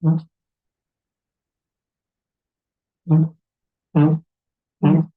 mm, mm, mm, mm.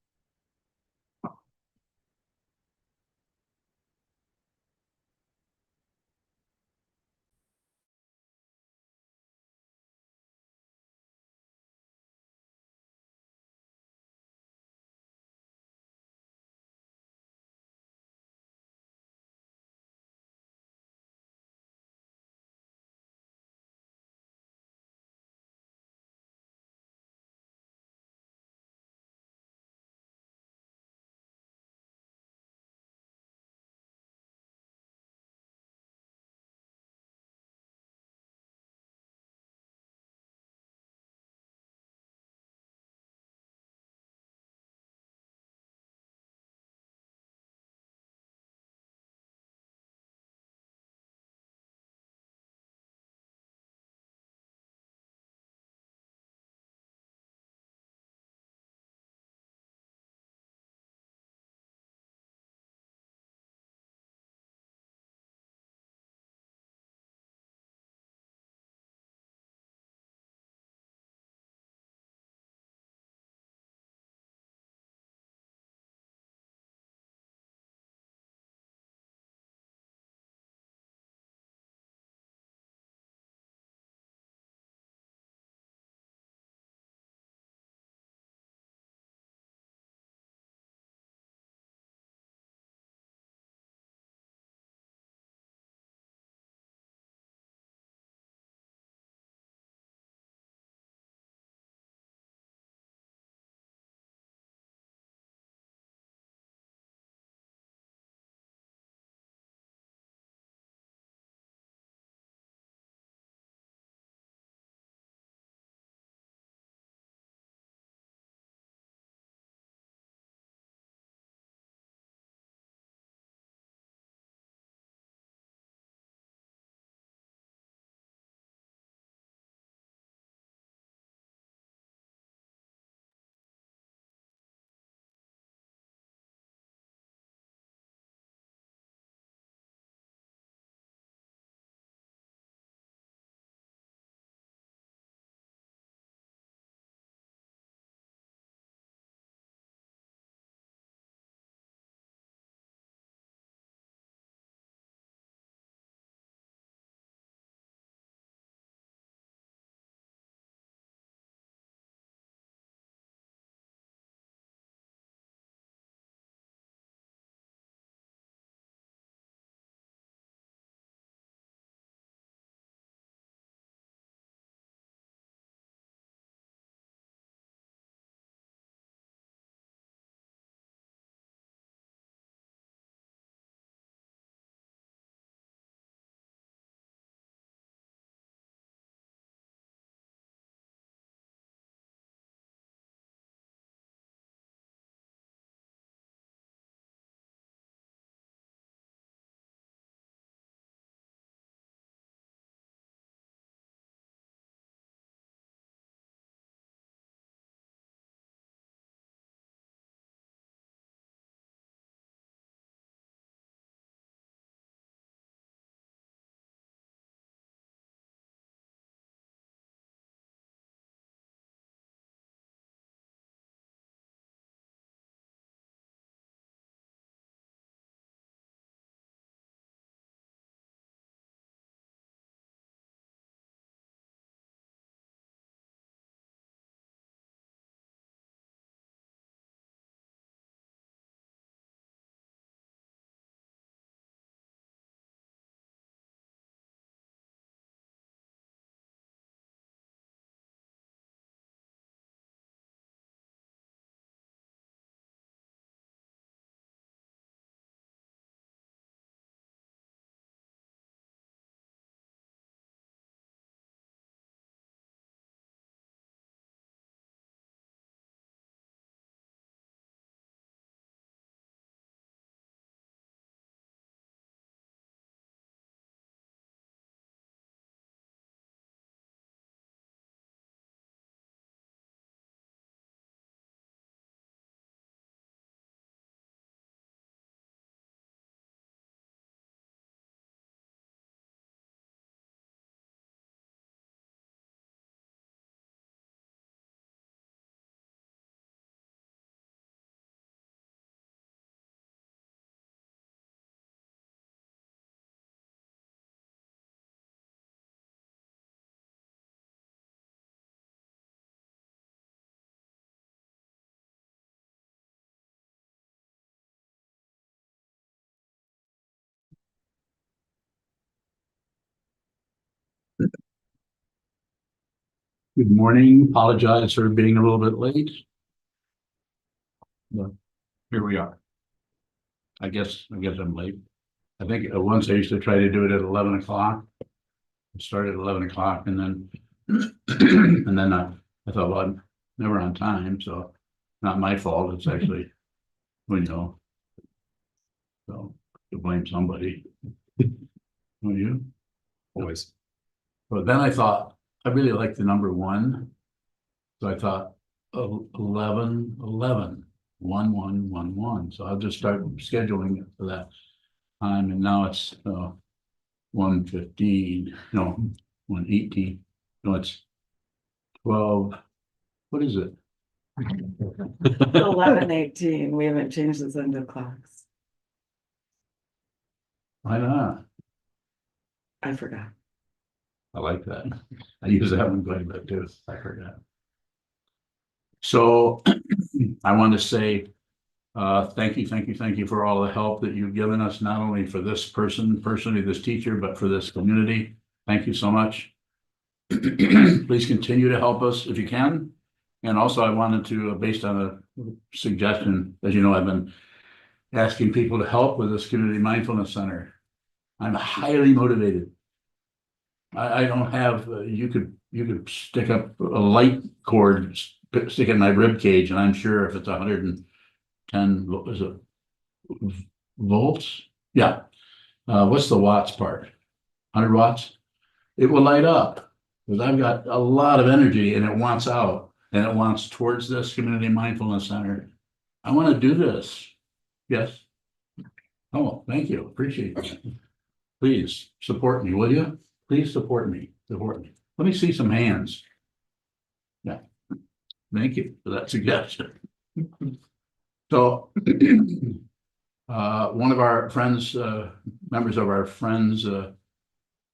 Good morning. Apologize for being a little bit late. But here we are. I guess I'm late. I think once I used to try to do it at 11 o'clock. It started at 11 o'clock and then and then I thought, well, I'm never on time, so not my fault. It's actually, so to blame somebody. Well, you Always. But then I thought I really like the number one. So I thought 11, 11, 1, 1, 1, 1. So I'll just start scheduling it for that time. And now it's 1:15, no, 1:18. No, it's 12. What is it? 11:18, we haven't changed the end of clocks. Why not? I forgot. I like that. I use that one quite a bit too. I forgot. So I want to say thank you for all the help that you've given us, not only for this personally, this teacher, but for this community. Thank you so much. Please continue to help us if you can. And also I wanted to, based on a suggestion, as you know, I've been asking people to help with this community mindfulness center. I'm highly motivated. I don't have, you could stick up a light cord, stick it in my rib cage, and I'm sure if it's 110, is it volts? Yeah. What's the watts part? 100 watts? It will light up because I've got a lot of energy and it wants out and it wants towards this community mindfulness center. I want to do this. Yes. Oh, thank you. Appreciate that. Please support me, will you? Please support me. Support me. Let me see some hands. Yeah. Thank you for that suggestion. So one of our friends, members of our friends of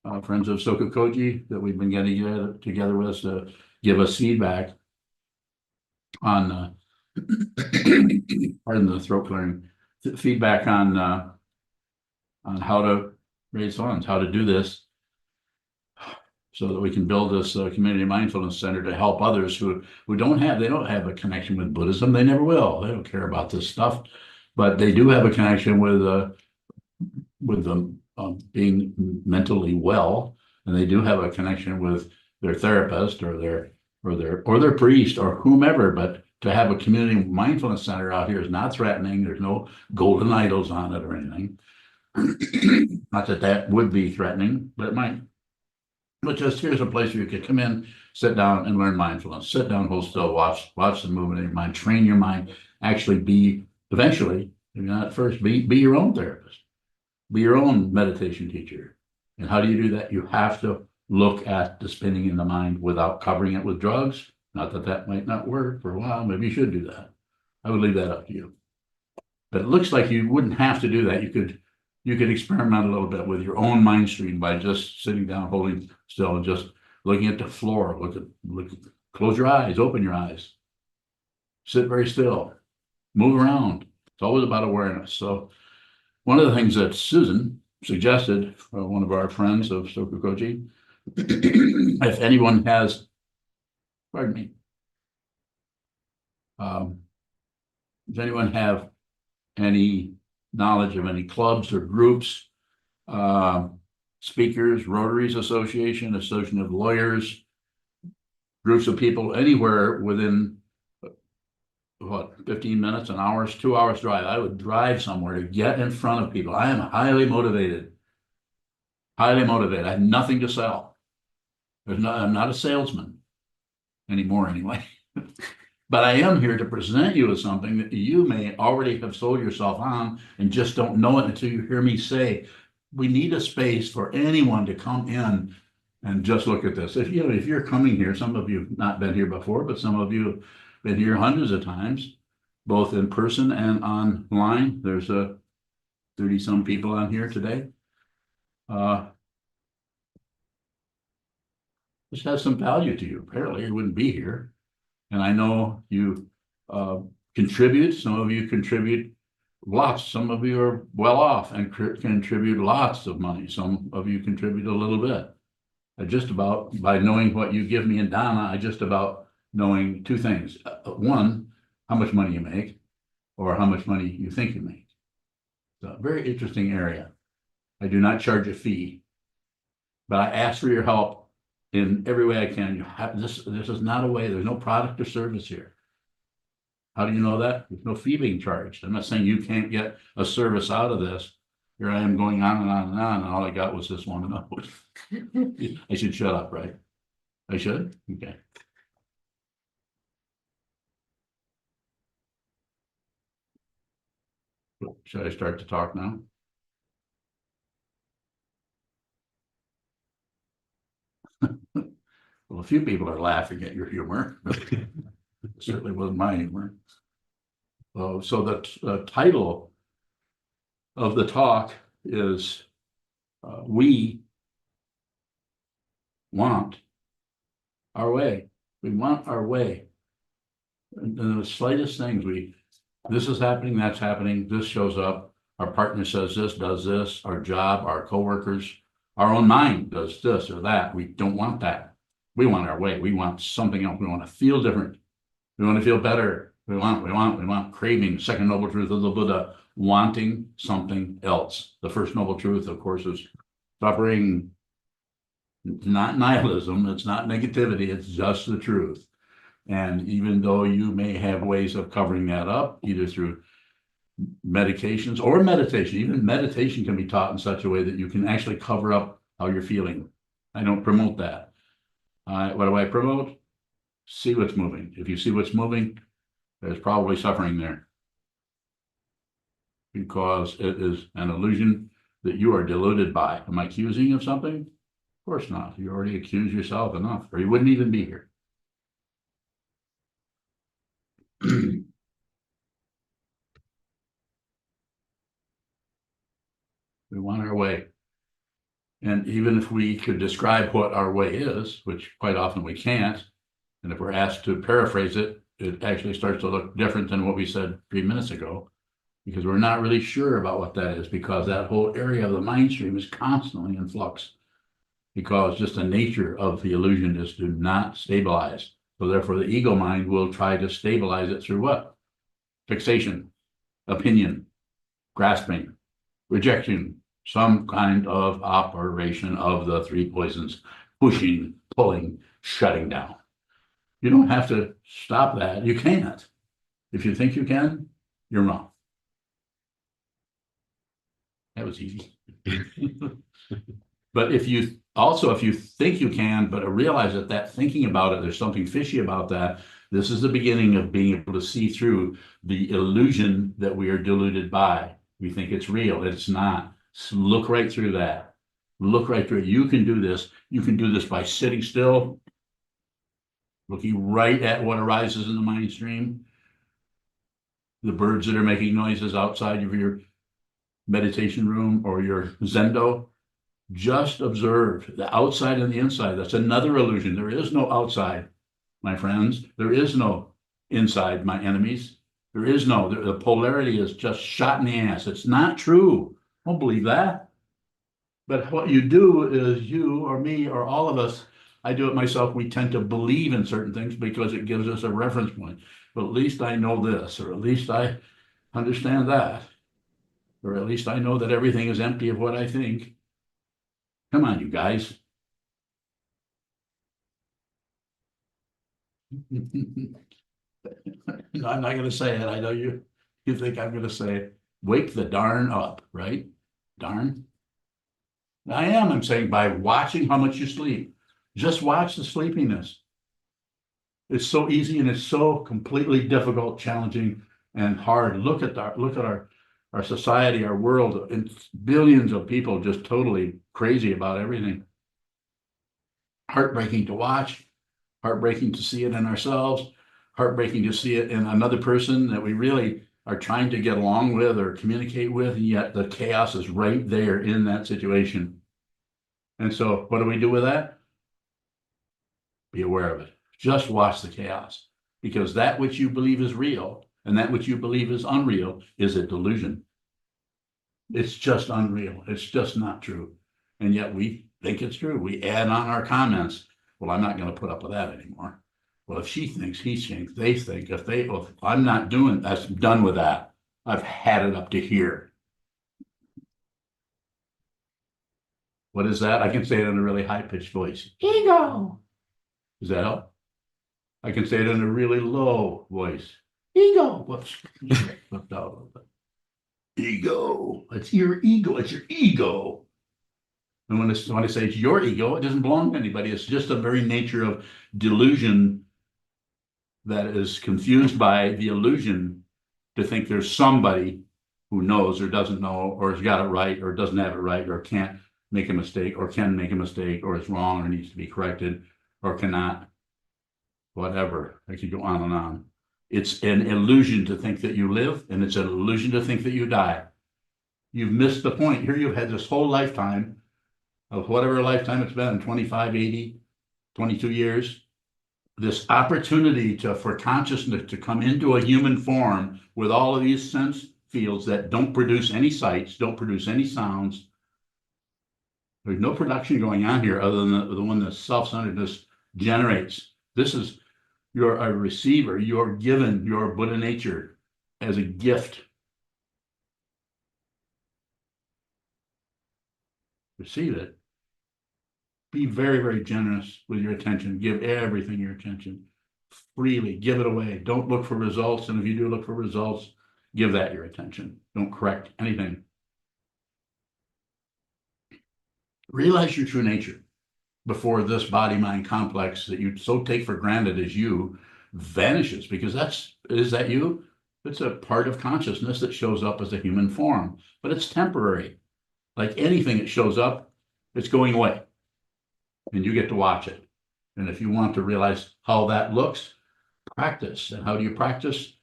SokukoJi that we've been getting together with us to give us feedback on, pardon the throat clearing, feedback on how to raise funds, how to do this, so that we can build this community mindfulness center to help others who don't have a connection with Buddhism. They never will. They don't care about this stuff, but they do have a connection with them being mentally well, and they do have a connection with their therapist or their priest or whomever. But to have a community mindfulness center out here is not threatening. There's no golden idols on it or anything. Not that that would be threatening, but it might. But just here's a place where you could come in, sit down and learn mindfulness. Sit down, hold still, watch the movement of your mind, train your mind, actually be, eventually, if you're not first, be your own therapist, be your own meditation teacher. And how do you do that? You have to look at the spinning in the mind without covering it with drugs. Not that that might not work for a while. Maybe you should do that. I would leave that up to you. But it looks like you wouldn't have to do that. You could experiment a little bit with your own mind stream by just sitting down, holding still, and just looking at the floor. Close your eyes, open your eyes, sit very still, move around. It's always about awareness. So one of the things that Susan suggested, one of our friends of SokukoJi, if anyone has, pardon me, does anyone have any knowledge of any clubs or groups, speakers, Rotaries Association of lawyers, groups of people anywhere within 15 minutes, an hour, 2 hours drive? I would drive somewhere to get in front of people. I am highly motivated. I have nothing to sell. I'm not a salesman anymore anyway. But I am here to present you with something that you may already have sold yourself on and just don't know it until you hear me say, we need a space for anyone to come in and just look at this. If you're coming here, some of you have not been here before, but some of you have been here hundreds of times, both in person and online. There's 30 some people on here today. This has some value to you. Apparently you wouldn't be here. And I know you contribute. Some of you contribute lots. Some of you are well off and contribute lots of money. Some of you contribute a little bit. just about, by knowing what you give me in Dharma, I just about knowing two things. One, how much money you make, or how much money you think you make. So a very interesting area. I do not charge a fee, but I ask for your help in every way I can. You have this is not a way, there's no product or service here. How do you know that? There's no fee being charged. I'm not saying you can't get a service out of this. Here I am going on and on and on, and all I got was this one note. I should shut up, right? I should? Okay. Should I start to talk now? Well, a few people are laughing at your humor. It certainly wasn't my humor. So the title of the talk is We Want Our Way. We want our way. And the slightest things, this is happening, that's happening, this shows up, our partner says this, does this, our job, our coworkers, our own mind does this or that. We don't want that. We want our way. We want something else. We want to feel different. We want to feel better. We want craving. Second noble truth of the Buddha, wanting something else. The first noble truth, of course, is suffering. It's not nihilism. It's not negativity. It's just the truth. And even though you may have ways of covering that up, either through medications or meditation, even meditation can be taught in such a way that you can actually cover up how you're feeling. I don't promote that. What do I promote? See what's moving. If you see what's moving, there's probably suffering there, because it is an illusion that you are deluded by. Am I accusing you of something? Of course not. You already accused yourself enough, or you wouldn't even be here. We want our way. And even if we could describe what our way is, which quite often we can't, and if we're asked to paraphrase it, it actually starts to look different than what we said 3 minutes ago, because we're not really sure about what that is, because that whole area of the mind stream is constantly in flux, because just the nature of the illusion is to not stabilize. So therefore the ego mind will try to stabilize it through what? Fixation, opinion, grasping, rejection, some kind of operation of the three poisons, pushing, pulling, shutting down. You don't have to stop that. You can't. If you think you can, you're wrong. That was easy. But if you think you can, but realize that thinking about it, there's something fishy about that, this is the beginning of being able to see through the illusion that we are deluded by. We think it's real. It's not. So look right through that. Look right through it. You can do this. You can do this by sitting still, looking right at what arises in the mind stream. The birds that are making noises outside of your meditation room or your zendo. Just observe the outside and the inside. That's another illusion. There is no outside, my friends. There is no inside, my enemies. There is no, the polarity is just shot in the ass. It's not true. Don't believe that. But what you do is, you or me or all of us, I do it myself, we tend to believe in certain things because it gives us a reference point. But at least I know this, or at least I understand that, or at least I know that everything is empty of what I think. Come on, you guys. No, I'm not going to say it. I know you think I'm going to say it. Wake the darn up, right? Darn. I am. I'm saying by watching how much you sleep. Just watch the sleepiness. It's so easy and it's so completely difficult, challenging, and hard. Look at our society, our world, and billions of people just totally crazy about everything. Heartbreaking to watch, heartbreaking to see it in ourselves, heartbreaking to see it in another person that we really are trying to get along with or communicate with, and yet the chaos is right there in that situation. And so what do we do with that? Be aware of it. Just watch the chaos, because that which you believe is real and that which you believe is unreal is a delusion. It's just unreal. It's just not true. And yet we think it's true. We add on our comments. Well, I'm not going to put up with that anymore. Well, if she thinks, he thinks, they think, if I'm not doing, that's done with that. I've had it up to here. What is that? I can say it in a really high-pitched voice. Ego. Does that help? I can say it in a really low voice. Ego. Whoops. Left out a little bit. Ego. It's your ego. It's your ego. And when I say it's your ego, it doesn't belong to anybody. It's just the very nature of delusion that is confused by the illusion to think there's somebody who knows or doesn't know or has got it right or doesn't have it right or can't make a mistake or can make a mistake or is wrong or needs to be corrected or cannot, whatever. I could go on and on. It's an illusion to think that you live, and it's an illusion to think that you die. You've missed the point. Here you've had this whole lifetime of whatever lifetime it's been, 25, 80, 22 years, this opportunity for consciousness to come into a human form with all of these sense fields that don't produce any sights, don't produce any sounds. There's no production going on here other than the one that self-centeredness generates. This is, you're a receiver, you're given your Buddha nature as a gift. Receive it. Be very, very generous with your attention. Give everything your attention. Freely give it away. Don't look for results. And if you do look for results, give that your attention. Don't correct anything. Realize your true nature before this body-mind complex that you so take for granted as you vanishes, because is that you? It's a part of consciousness that shows up as a human form, but it's temporary. Like anything that shows up, it's going away. And you get to watch it. And if you want to realize how that looks, practice. And how do you practice?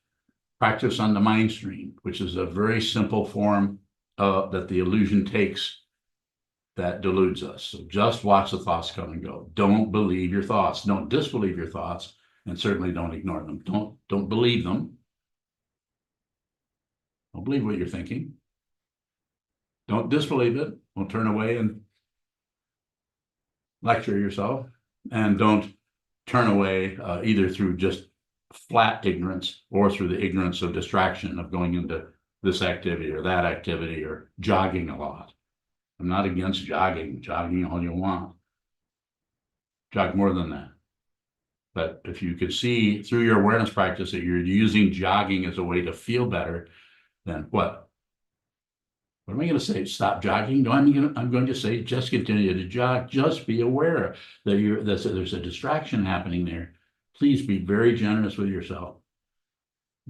Practice on the mind stream, which is a very simple form that the illusion takes that deludes us. So just watch the thoughts come and go. Don't believe your thoughts. Don't disbelieve your thoughts, and certainly don't ignore them. Don't believe them. Don't believe what you're thinking. Don't disbelieve it. Don't turn away and lecture yourself, and don't turn away either through just flat ignorance or through the ignorance of distraction of going into this activity or that activity or jogging a lot. I'm not against jogging all you want. Jog more than that. But if you could see through your awareness practice that you're using jogging as a way to feel better, then what? What am I going to say? Stop jogging? No, I'm going to say just continue to jog. Just be aware that there's a distraction happening there. Please be very generous with yourself.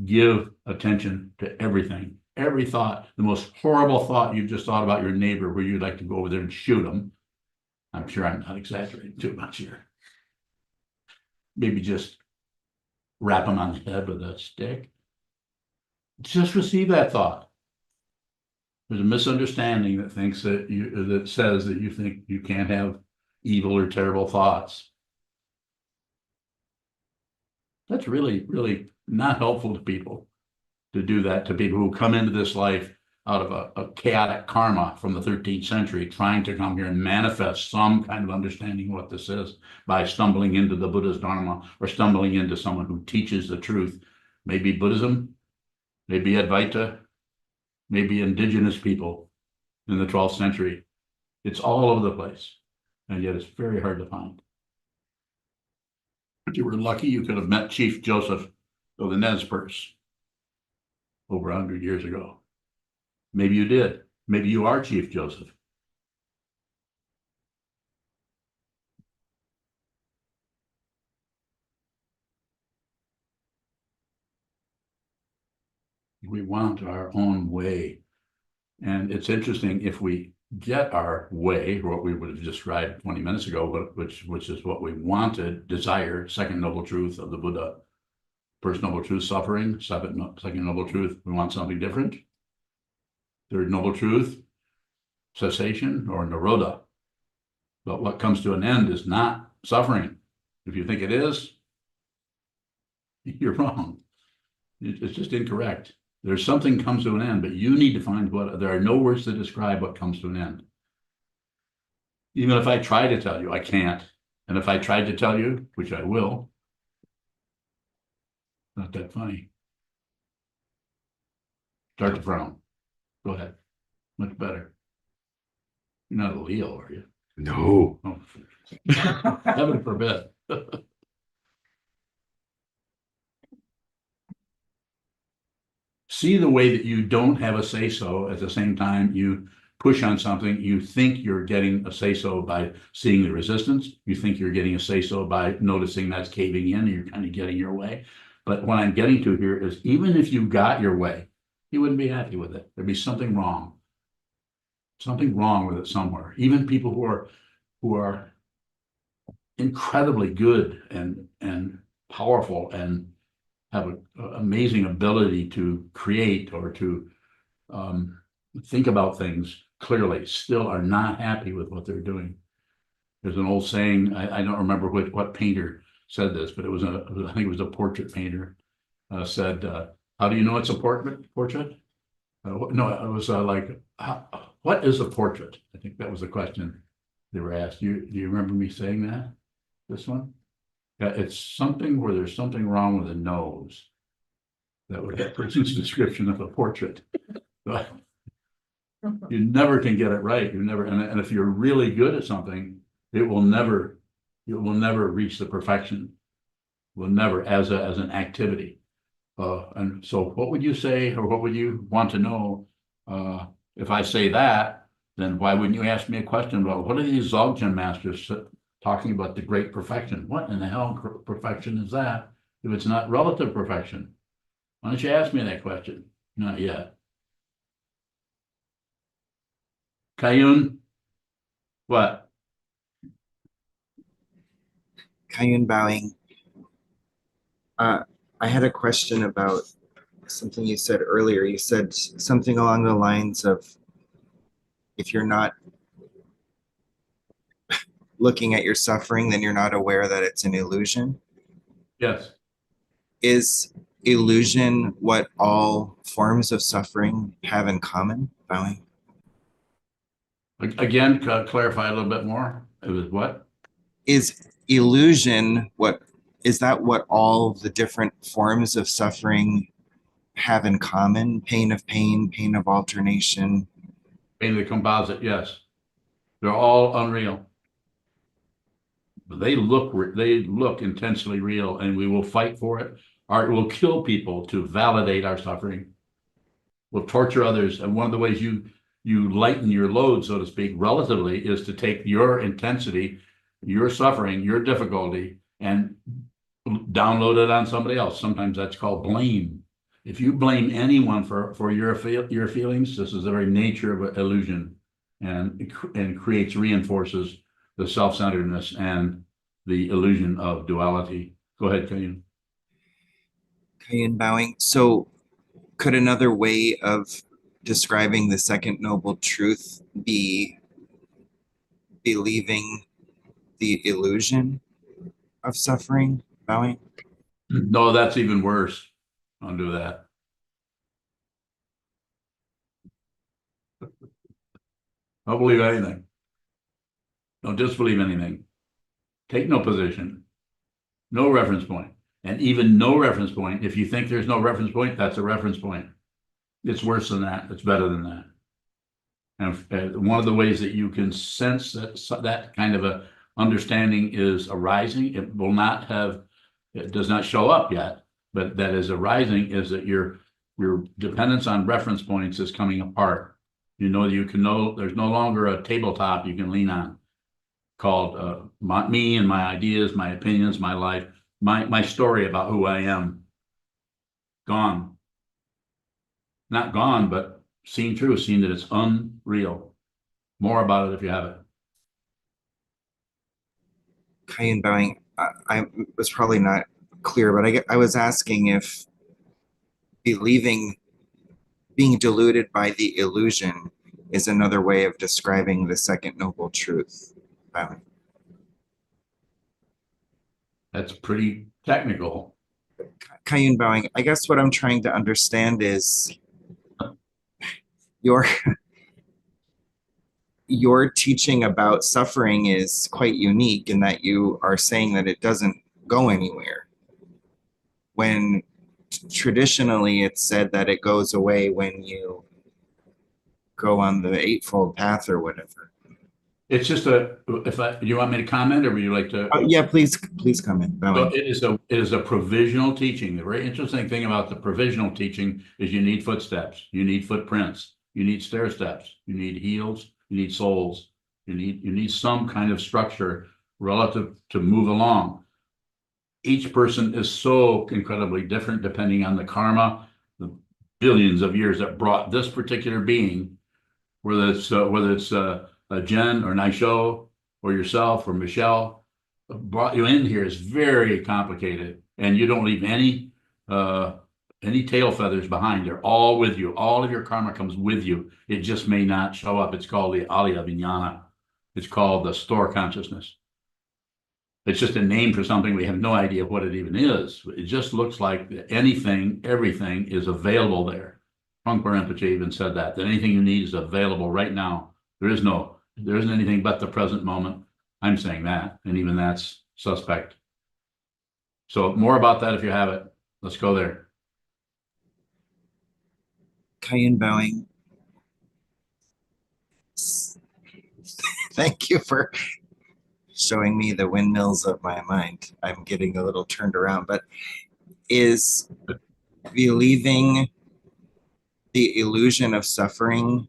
Give attention to everything. Every thought, the most horrible thought you've just thought about your neighbor where you'd like to go over there and shoot them. I'm sure I'm not exaggerating too much here. Maybe just wrap them on the head with a stick. Just receive that thought. There's a misunderstanding that thinks that says that you think you can't have evil or terrible thoughts. That's really, really not helpful to people to do that, to people who come into this life out of a chaotic karma from the 13th century, trying to come here and manifest some kind of understanding of what this is by stumbling into the Buddha's Dharma or stumbling into someone who teaches the truth. Maybe Buddhism, maybe Advaita, maybe indigenous people in the 12th century. It's all over the place, and yet it's very hard to find. If you were lucky, you could have met Chief Joseph of the Nez Perce over 100 years ago. Maybe you did. Maybe you are Chief Joseph. We want our own way. And it's interesting, if we get our way, or what we would have described 20 minutes ago, which is what we wanted, desire, second noble truth of the Buddha. First noble truth, suffering. Second noble truth, we want something different. Third noble truth, cessation or nirodha. But what comes to an end is not suffering. If you think it is, you're wrong. It's just incorrect. There's something comes to an end, but you need to find what. There are no words to describe what comes to an end. Even if I try to tell you, I can't. And if I tried to tell you, which I will, not that funny. Start to frown. Go ahead. Much better. You're not a Leo, are you? No. Oh. Heaven forbid. See the way that you don't have a say-so at the same time you push on something, you think you're getting a say-so by seeing the resistance. You think you're getting a say-so by noticing that's caving in, and you're kind of getting your way. But what I'm getting to here is even if you got your way, you wouldn't be happy with it. There'd be something wrong. Something wrong with it somewhere. Even people who are incredibly good and powerful and have an amazing ability to create or to think about things clearly, still are not happy with what they're doing. There's an old saying, I don't remember what painter said this, but I think it was a portrait painter, said, how do you know it's a portrait? No, it was like, what is a portrait? I think that was the question they were asked. Do you remember me saying that? This one? Yeah, it's something where there's something wrong with the nose. That was that person's description of a portrait. But you never can get it right. You never, and if you're really good at something, it will never reach the perfection. Will never as an activity. And so what would you say, or what would you want to know? If I say that, then why wouldn't you ask me a question about what are these Dzogchen masters talking about the great perfection? What in the hell perfection is that if it's not relative perfection? Why don't you ask me that question? Not yet. Kayun, what? Kayun bowing. I had a question about something you said earlier. You said something along the lines of, if you're not looking at your suffering, then you're not aware that it's an illusion. Yes. Is illusion what all forms of suffering have in common? Bowing. Again, clarify a little bit more. It was what? Is illusion is that what all the different forms of suffering have in common? Pain of pain, pain of alternation. Pain of the composite, yes. They're all unreal. But they look intensely real, and we will fight for it. Art will kill people to validate our suffering. We'll torture others. And one of the ways you lighten your load, so to speak, relatively, is to take your intensity, your suffering, your difficulty, and download it on somebody else. Sometimes that's called blame. If you blame anyone for your feelings, this is the very nature of an illusion, and reinforces the self-centeredness and the illusion of duality. Go ahead, Kayun. Kayun bowing. So could another way of describing the second noble truth be believing the illusion of suffering? Bowing. No, that's even worse. Don't do that. Don't believe anything. Don't disbelieve anything. Take no position. No reference point. And even no reference point, if you think there's no reference point, that's a reference point. It's worse than that. It's better than that. And one of the ways that you can sense that kind of a understanding is arising, it does not show up yet, but that is arising, is that your dependence on reference points is coming apart. There's no longer a tabletop you can lean on called me and my ideas, my opinions, my life, my story about who I am. Gone. Not gone, but seen that it's unreal. More about it if you have it. Kayun bowing. I was probably not clear, but I was asking if being deluded by the illusion is another way of describing the second noble truth. Bowing. That's pretty technical. Kayun bowing. I guess what I'm trying to understand is your your teaching about suffering is quite unique in that you are saying that it doesn't go anywhere. When traditionally it's said that it goes away when you go on the Eightfold Path or whatever. It's just do you want me to comment or would you like to? Yeah, please comment. So it is a provisional teaching. The very interesting thing about the provisional teaching is you need footsteps, you need footprints, you need stair steps, you need heels, you need soles, you need some kind of structure relative to move along. Each person is so incredibly different depending on the karma, the billions of years that brought this particular being, whether it's Jen or Naisho or yourself or Michelle, brought you in here is very complicated, and you don't leave any tail feathers behind. They're all with you. All of your karma comes with you. It just may not show up. It's called the Alaya Vijnana. It's called the store consciousness. It's just a name for something. We have no idea what it even is. It just looks like anything, everything is available there. Trungpa Rinpoche even said that anything you need is available right now. There isn't anything but the present moment. I'm saying that, and even that's suspect. So more about that if you have it. Let's go there. Kayan bowing. Thank you for showing me the windmills of my mind. I'm getting a little turned around, but is believing the illusion of suffering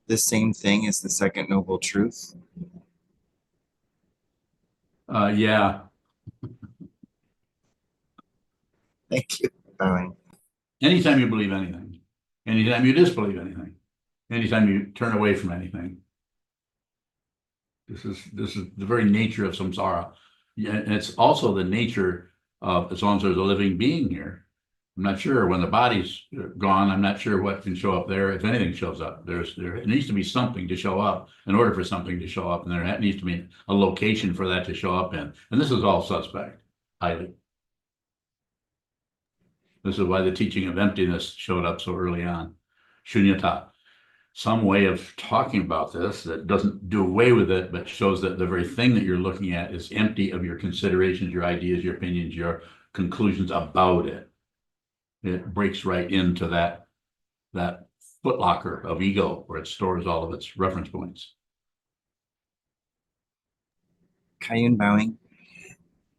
the same thing as the second noble truth? Yeah. Thank you. Bowing. Anytime you believe anything, anytime you disbelieve anything, anytime you turn away from anything, this is the very nature of samsara. Yeah, and it's also the nature of, as long as there's a living being here. I'm not sure when the body's gone. I'm not sure what can show up there. If anything shows up, there needs to be something to show up in order for something to show up, and there needs to be a location for that to show up in. And this is all suspect, highly. This is why the teaching of emptiness showed up so early on. Shunyata. Some way of talking about this that doesn't do away with it, but shows that the very thing that you're looking at is empty of your considerations, your ideas, your opinions, your conclusions about it. It breaks right into that footlocker of ego where it stores all of its reference points. Kayun bowing.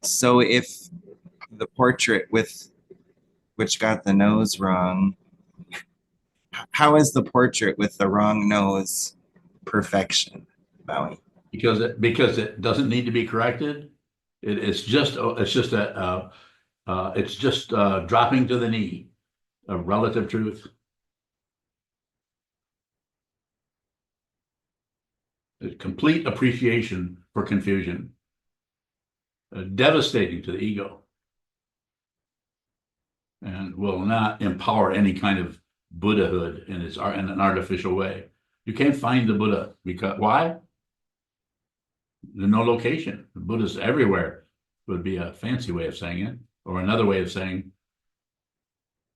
So if the portrait which got the nose wrong, how is the portrait with the wrong nose perfection? Bowing. Because it doesn't need to be corrected. It's just dropping to the knee of relative truth. A complete appreciation for confusion, devastating to the ego, and will not empower any kind of Buddhahood in an artificial way. You can't find the Buddha because why? There's no location. The Buddha's everywhere would be a fancy way of saying it, or another way of saying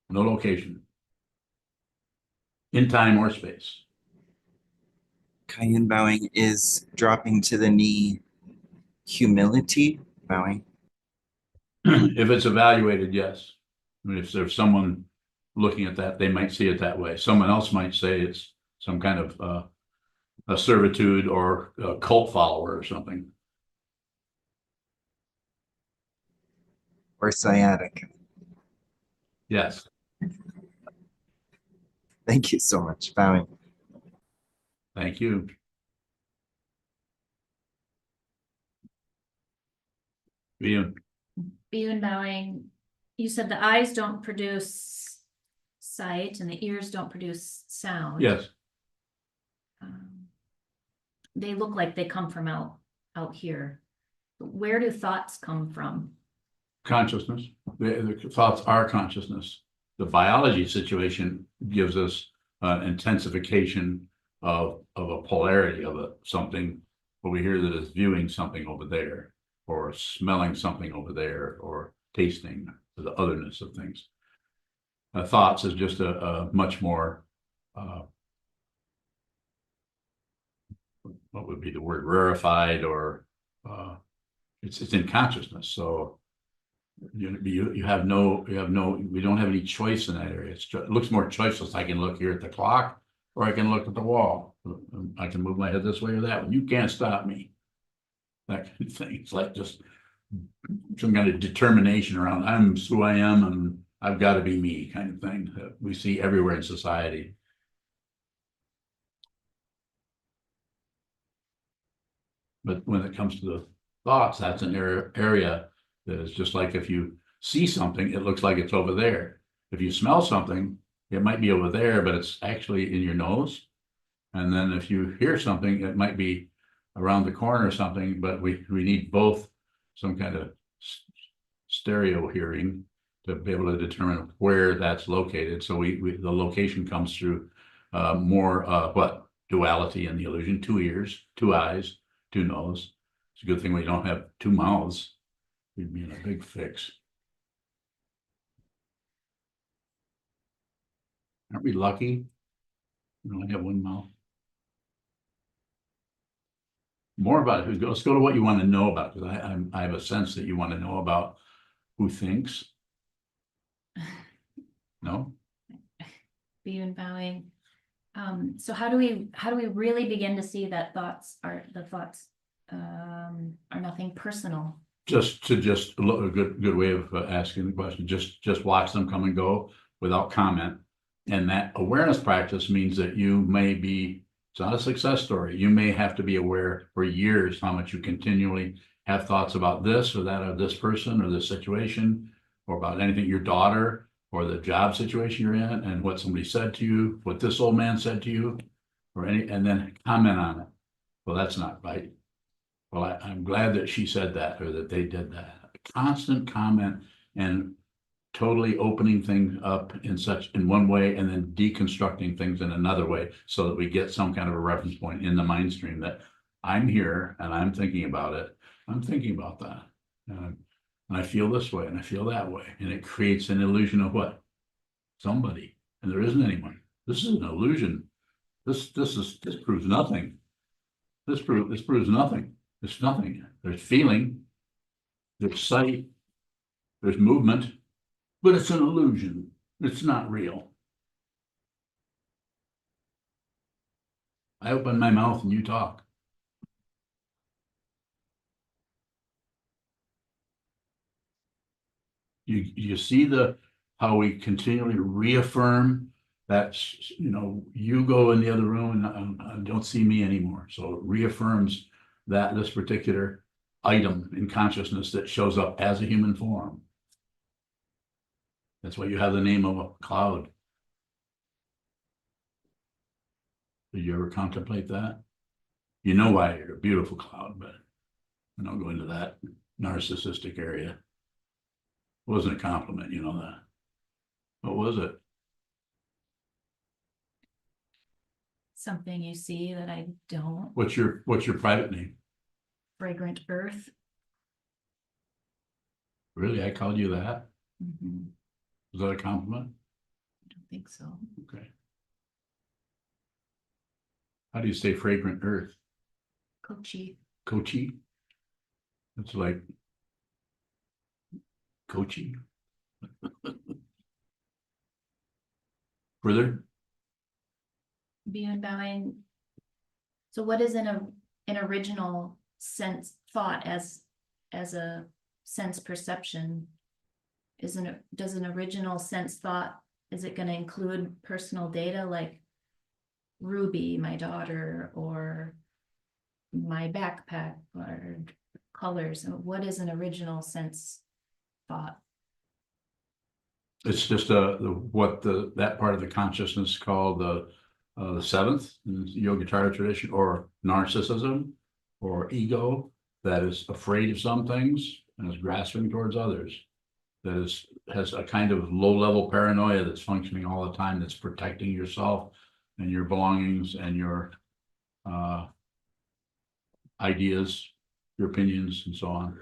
no location in time or space. Kayun bowing is dropping to the knee humility. Bowing. If it's evaluated, yes. I mean, if there's someone looking at that, they might see it that way. Someone else might say it's some kind of a servitude or a cult follower or something. Or sciatica. Yes. Thank you so much. Bowing. Thank you. Ian. Biyun bowing, you said the eyes don't produce sight and the ears don't produce sound. Yes. They look like they come from out here. Where do thoughts come from? Consciousness. The thoughts are consciousness. The biology situation gives us an intensification of a polarity of something over here that is viewing something over there, or smelling something over there, or tasting the otherness of things. Thoughts is just a much more what would be the word, rarefied, or it's in consciousness. So you have no, we don't have any choice in that area. It looks more choiceless. I can look here at the clock, or I can look at the wall. I can move my head this way or that way. You can't stop me. That kind of thing. It's like just some kind of determination around I'm who I am and I've got to be me kind of thing that we see everywhere in society. But when it comes to the thoughts, that's an area that is just like if you see something, it looks like it's over there. If you smell something, it might be over there, but it's actually in your nose. And then if you hear something, it might be around the corner or something, but we need both some kind of stereo hearing to be able to determine where that's located. So the location comes through more duality in the illusion, 2 ears, 2 eyes, 2 nose. It's a good thing we don't have 2 mouths. We'd be in a big fix. Aren't we lucky? We only have 1 mouth. More about it. Let's go to what you want to know about, because I have a sense that you want to know about who thinks. No? Being bowing. So how do we really begin to see that thoughts are nothing personal? Just a good way of asking the question. Just watch them come and go without comment. And that awareness practice means that you may be, it's not a success story. You may have to be aware for years how much you continually have thoughts about this or that, or this person or this situation, or about anything, your daughter or the job situation you're in, and what somebody said to you, what this old man said to you, and then comment on it. Well, that's not right. Well, I'm glad that she said that, or that they did that. Constant comment and totally opening things up in one way and then deconstructing things in another way, so that we get some kind of a reference point in the mind stream that I'm here and I'm thinking about it. I'm thinking about that. And I feel this way and I feel that way. And it creates an illusion of what? Somebody. And there isn't anyone. This is an illusion. This proves nothing. This proves nothing. It's nothing. There's feeling, there's sight, there's movement, but it's an illusion. It's not real. I open my mouth and you talk. You see how we continually reaffirm that, you go in the other room and don't see me anymore. So it reaffirms that this particular item in consciousness that shows up as a human form. That's why you have the name of a cloud. Did you ever contemplate that? You know why you're a beautiful cloud, but I don't go into that narcissistic area. It wasn't a compliment, you know that. What was it? Something you see that I don't. What's your private name? Fragrant earth. Really? I called you that? Mhm. Was that a compliment? I don't think so. Okay. How do you say fragrant earth? Kochi. Kochi? It's like Kochi. Further? Beyond bowing. So what is an original sense thought as a sense perception? Does an original sense thought, is it going to include personal data like Ruby, my daughter, or my backpack, or colors? What is an original sense thought? It's just that part of the consciousness called the seventh in the Yogacara tradition, or narcissism, or ego, that is afraid of some things and is grasping towards others. That has a kind of low-level paranoia that's functioning all the time, that's protecting yourself and your belongings and your ideas, your opinions, and so on.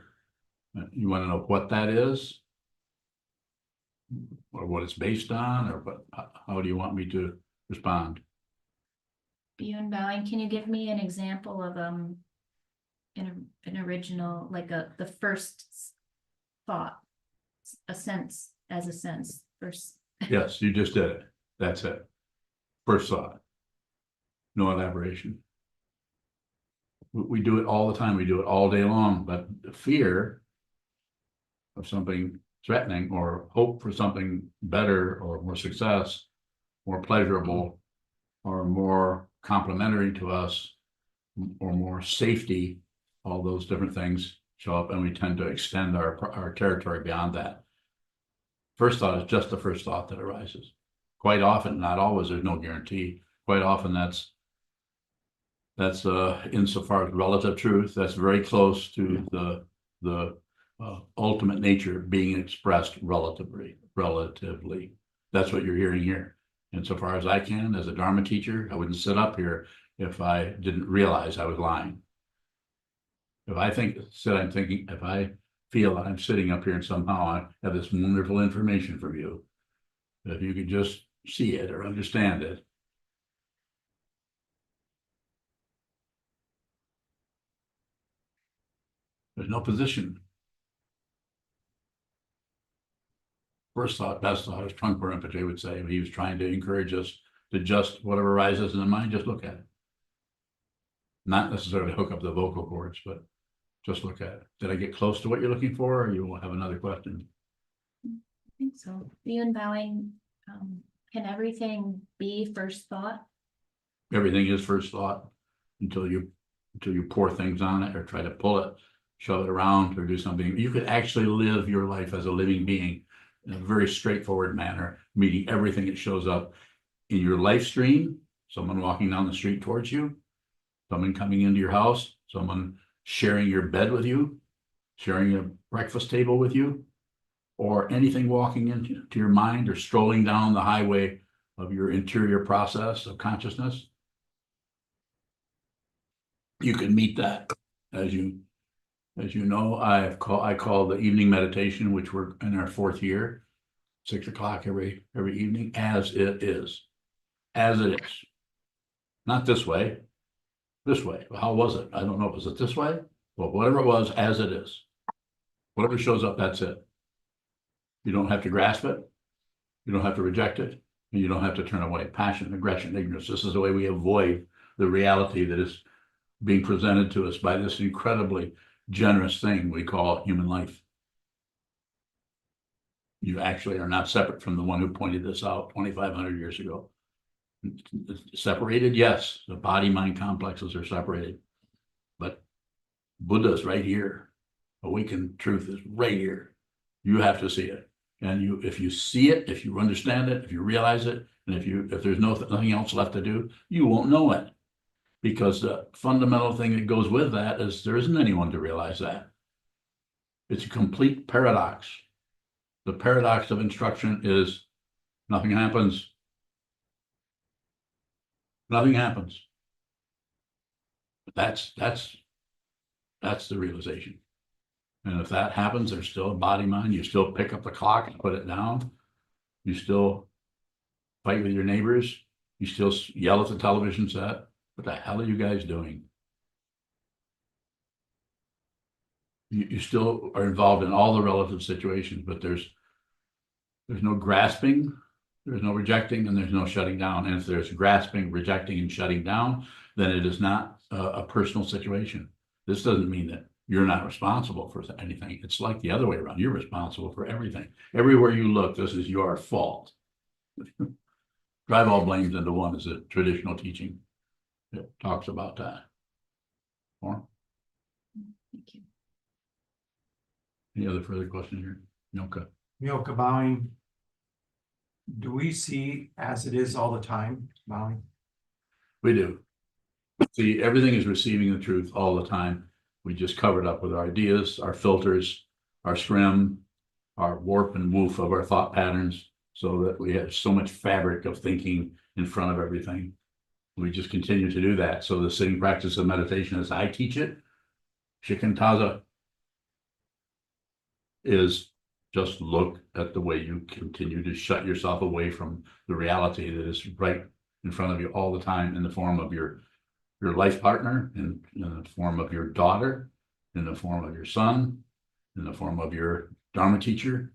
You want to know what that is, or what it's based on, or how do you want me to respond? Beyond bowing, can you give me an example of an original, like the first thought, a sense as a sense first? Yes, you just did it. That's it. First thought. No elaboration. We do it all the time. We do it all day long, but the fear of something threatening or hope for something better or more success, more pleasurable, or more complementary to us, or more safety, all those different things show up, and we tend to extend our territory beyond that. First thought is just the first thought that arises. Quite often, not always, there's no guarantee. Quite often that's insofar as relative truth, that's very close to the ultimate nature being expressed relatively. That's what you're hearing here. Insofar as I can, as a Dharma teacher, I wouldn't sit up here if I didn't realize I was lying. If I feel that I'm sitting up here and somehow I have this wonderful information for you, if you could just see it or understand it. There's no position. First thought, best thought, as Trungpa Rinpoche would say, he was trying to encourage us to just whatever arises in the mind, just look at it. Not necessarily hook up the vocal cords, but just look at it. Did I get close to what you're looking for, or you will have another question? I think so. Beyond bowing, can everything be first thought? Everything is first thought until you pour things on it or try to pull it, shove it around or do something. You could actually live your life as a living being in a very straightforward manner, meeting everything that shows up in your life stream. Someone walking down the street towards you, someone coming into your house, someone sharing your bed with you, sharing a breakfast table with you, or anything walking into your mind or strolling down the highway of your interior process of consciousness. You can meet that. As you know, I call the evening meditation, which we're in our 4th year, 6 o'clock every evening, as it is. As it is. Not this way. This way. Well, how was it? I don't know. Was it this way? Well, whatever it was, as it is. Whatever shows up, that's it. You don't have to grasp it. You don't have to reject it. And you don't have to turn away. Passion, aggression, ignorance. This is the way we avoid the reality that is being presented to us by this incredibly generous thing we call human life. You actually are not separate from the one who pointed this out 2,500 years ago. Separated, yes, the body-mind complexes are separated, but Buddha's right here. Awakened truth is right here. You have to see it, and if you see it, if you understand it, if you realize it, and if there's nothing else left to do, you won't know it, because the fundamental thing that goes with that is there isn't anyone to realize that. It's a complete paradox. The paradox of instruction is nothing happens. Nothing happens. That's the realization. And if that happens, there's still a body mind. You still pick up the clock and put it down. You still fight with your neighbors. You still yell at the television set. What the hell are you guys doing? You still are involved in all the relative situations, but there's no grasping, there's no rejecting, and there's no shutting down. And if there's grasping, rejecting, and shutting down, then it is not a personal situation. This doesn't mean that you're not responsible for anything. It's like the other way around. You're responsible for everything. Everywhere you look, this is your fault. Drive all blames into one is a traditional teaching that talks about that. Or Thank you. any other further questions here? Okay. Myoka bowing. Do we see as it is all the time bowing? We do. See, everything is receiving the truth all the time. We just cover it up with our ideas, our filters, our scrim, our warp and woof of our thought patterns, so that we have so much fabric of thinking in front of everything. We just continue to do that. So the sitting practice of meditation as I teach it, Shikantaza, is just look at the way you continue to shut yourself away from the reality that is right in front of you all the time in the form of your life partner, in the form of your daughter, in the form of your son, in the form of your Dharma teacher,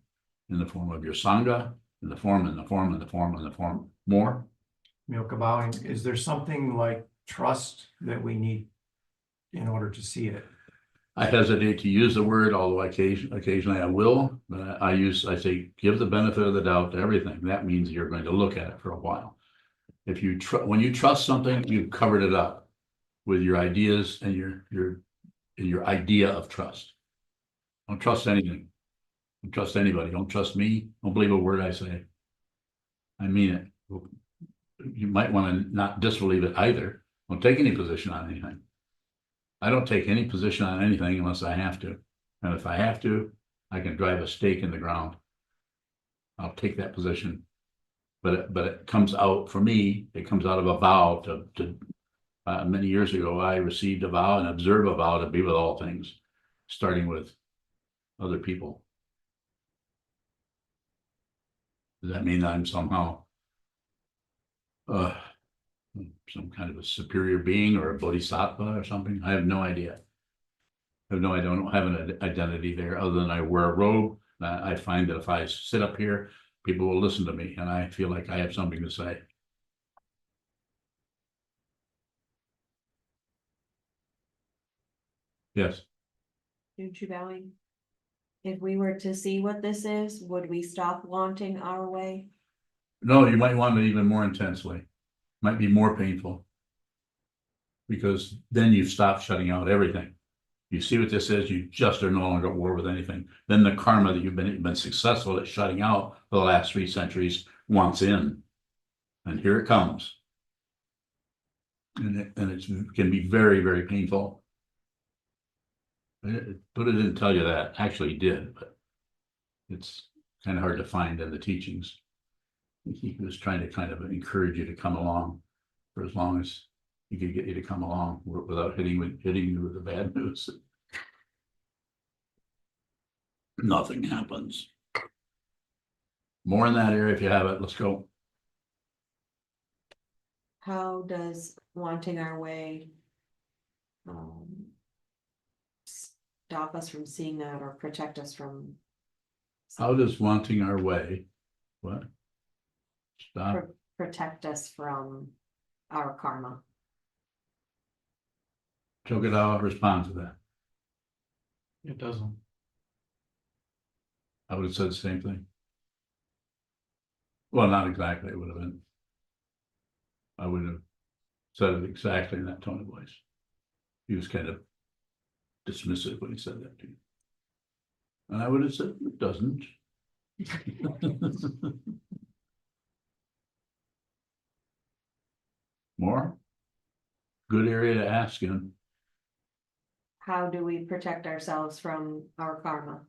in the form of your Sangha, in the form, more. Milka bowing, is there something like trust that we need in order to see it? I hesitate to use the word, although occasionally I will, but I say, give the benefit of the doubt to everything. That means you're going to look at it for a while. If you when you trust something, you've covered it up with your ideas and your idea of trust. Don't trust anything. Don't trust anybody. Don't trust me. Don't believe a word I say. I mean it. You might want to not disbelieve it either. Don't take any position on anything. I don't take any position on anything unless I have to. And if I have to, I can drive a stake in the ground. I'll take that position. But it comes out, for me, it comes out of a vow to many years ago, I received a vow and observe a vow to be with all things, starting with other people. Does that mean that I'm somehow some kind of a superior being or a bodhisattva or something? I have no idea. I don't have an identity there other than I wear a robe. I find that if I sit up here, people will listen to me and I feel like I have something to say. Yes. Bowing. If we were to see what this is, would we stop wanting our way? No, you might want it even more intensely. Might be more painful. Because then you stop shutting out everything. You see what this is, you just are no longer at war with anything. Then the karma that you've been successful at shutting out for the last 3 centuries wants in. And here it comes. And it can be very, very painful. Buddha didn't tell you that. Actually, he did, but it's kind of hard to find in the teachings. He was trying to kind of encourage you to come along for as long as he could get you to come along without hitting you with the bad news. Nothing happens. More in that area if you have it. Let's go. How does wanting our way stop us from seeing that or protect us from? How does wanting our way, what? Stop. Protect us from our karma? Sokuzan respond to that. It doesn't. I would have said the same thing. Well, not exactly. It would have been. I would have said it exactly in that tone of voice. He was kind of dismissive when he said that to you. And I would have said, it doesn't. More? Good area to ask in. How do we protect ourselves from our karma?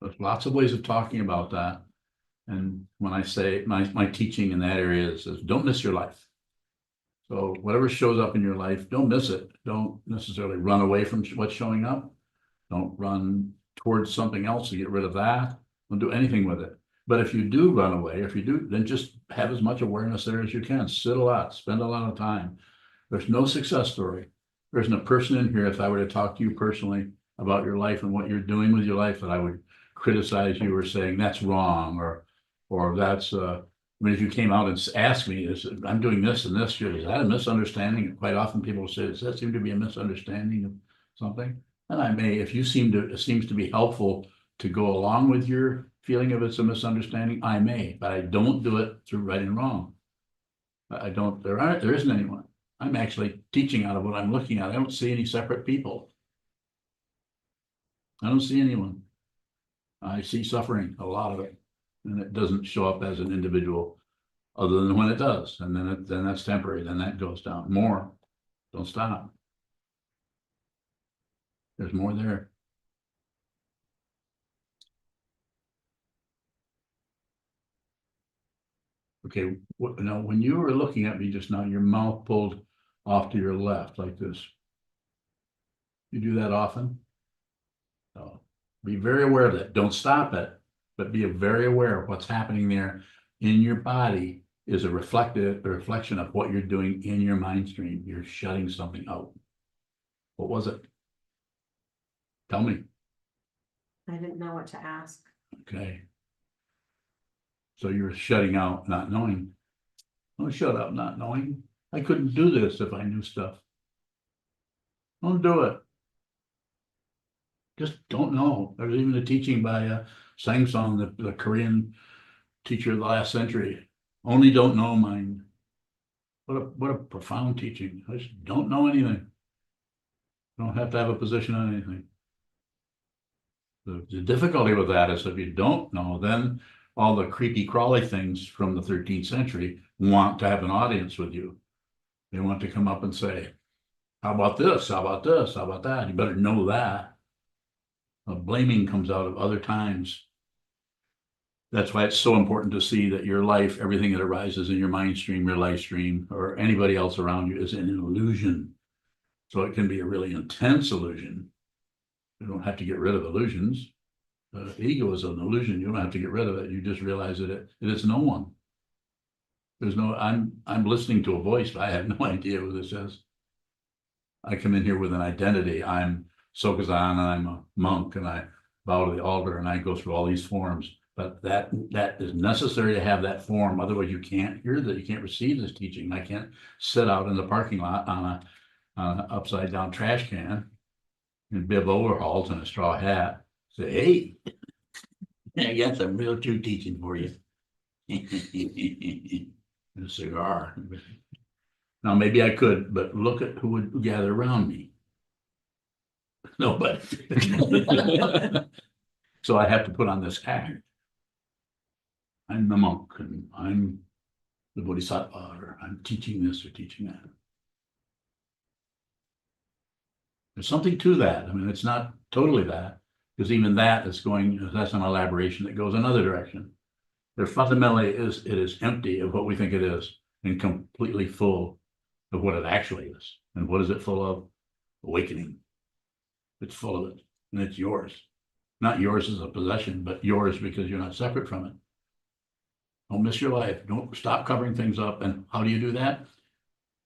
There's lots of ways of talking about that. And when I say my teaching in that area is don't miss your life. So whatever shows up in your life, don't miss it. Don't necessarily run away from what's showing up. Don't run towards something else to get rid of that. Don't do anything with it. But if you do run away, if you do, then just have as much awareness there as you can. Sit a lot, spend a lot of time. There's no success story. There isn't a person in here, if I were to talk to you personally about your life and what you're doing with your life, that I would criticize you or saying that's wrong or that's I mean, if you came out and asked me, I'm doing this and this, is that a misunderstanding? And quite often people say, does that seem to be a misunderstanding of something? And I may, if you it seems to be helpful to go along with your feeling of it's a misunderstanding, I may, but I don't do it through right and wrong. I don't, there isn't anyone. I'm actually teaching out of what I'm looking at. I don't see any separate people. I don't see anyone. I see suffering, a lot of it, and it doesn't show up as an individual other than when it does. And then that's temporary. Then that goes down more. Don't stop. There's more there. Okay, now when you were looking at me just now, your mouth pulled off to your left like this. You do that often? No. Be very aware of that. Don't stop it, but be very aware of what's happening there in your body is a reflection of what you're doing in your mind stream. You're shutting something out. What was it? Tell me. I didn't know what to ask. Okay. So you're shutting out, not knowing. Don't shut up, not knowing. I couldn't do this if I knew stuff. Don't do it. Just don't know. There's even a teaching by Sang Song, the Korean teacher of the last century. Only don't know mind. What a profound teaching. I just don't know anything. Don't have to have a position on anything. The difficulty with that is if you don't know, then all the creepy crawly things from the 13th century want to have an audience with you. They want to come up and say, how about this? How about this? How about that? You better know that. Blaming comes out of other times. That's why it's so important to see that your life, everything that arises in your mind stream, your life stream, or anybody else around you is an illusion. So it can be a really intense illusion. You don't have to get rid of illusions. Ego is an illusion. You don't have to get rid of it. You just realize that it is no one. There's no, I'm listening to a voice, but I have no idea who this is. I come in here with an identity. I'm Sokuzan and I'm a monk and I bow to the altar and I go through all these forms. But that is necessary to have that form. Otherwise you can't hear that. You can't receive this teaching. I can't sit out in the parking lot on an upside down trash can in bib overalls and a straw hat. Say, hey, I got some real true teaching for you. A cigar. Now, maybe I could, but look at who would gather around me. Nobody. So I have to put on this act. I'm the monk and I'm the bodhisattva, or I'm teaching this or teaching that. There's something to that. I mean, it's not totally that, because even that is going, that's an elaboration that goes another direction. There fundamentally it is empty of what we think it is and completely full of what it actually is. And what is it full of? Awakening. It's full of it and it's yours. Not yours as a possession, but yours because you're not separate from it. Don't miss your life. Don't stop covering things up. And how do you do that?